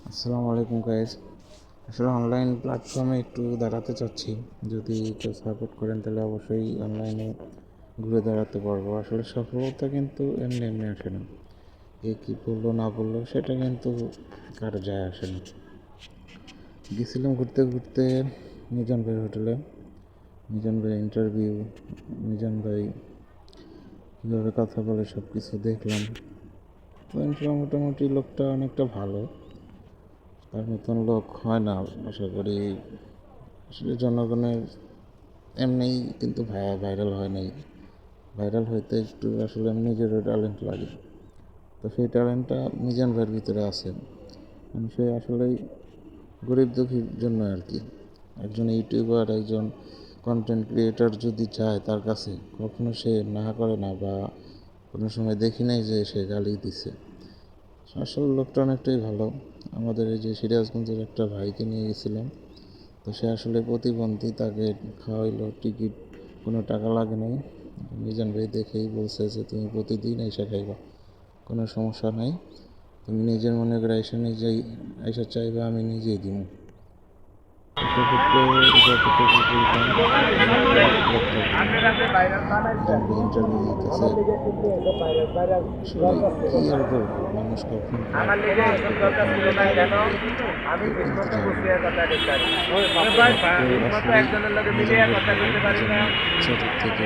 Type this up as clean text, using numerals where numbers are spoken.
আসসালামু আলাইকুম গাইজ। আসলে অনলাইন প্ল্যাটফর্মে একটু দাঁড়াতে চাচ্ছি, যদি কেউ সাপোর্ট করেন তাহলে অবশ্যই অনলাইনে ঘুরে দাঁড়াতে পারবো। আসলে সফলতা কিন্তু এমনি এমনি আসে না, কে কী বললো না বললো সেটা কিন্তু কারো যায় আসে না। গেছিলাম ঘুরতে ঘুরতে মিজান ভাই হোটেলে, মিজান ভাই ইন্টারভিউ, মিজান ভাই কীভাবে কথা বলে সব কিছু দেখলাম। তো ইনশাল্লাহ মোটামুটি লোকটা অনেকটা ভালো, তার মতন লোক হয় না আশা করি। আসলে জনগণের এমনিই কিন্তু ভাইরাল হয় নাই, ভাইরাল হইতে একটু আসলে নিজেরও ট্যালেন্ট লাগে। তো সেই ট্যালেন্টটা মিজান ভাইয়ের ভিতরে আছে। সে আসলেই গরিব দুঃখীর জন্য আর কি। একজন ইউটিউবার, একজন কন্টেন্ট ক্রিয়েটর যদি চায় তার কাছে, কখনো সে না করে না, বা কোনো সময় দেখি নাই যে সে গালি দিছে। আসলে লোকটা অনেকটাই ভালো। আমাদের এই যে সিরাজগঞ্জের একটা ভাইকে নিয়ে গেছিলাম, তো সে আসলে প্রতিবন্ধী, তাকে খাওয়াইলো, টিকিট কোনো টাকা লাগে নাই। মিজান ভাই দেখেই বলছে যে তুমি প্রতিদিন এসে খাইবা, কোনো সমস্যা নাই, তুমি নিজের মনে করে এসে নিজেই এসে চাইবে, আমি নিজেই দিব। সেক্ষেত্রে যতটুকু বলতাম ইন্টারভিউ দিতেছে, আসলে কি আর বলবো, মানুষ কখন ছোট থেকে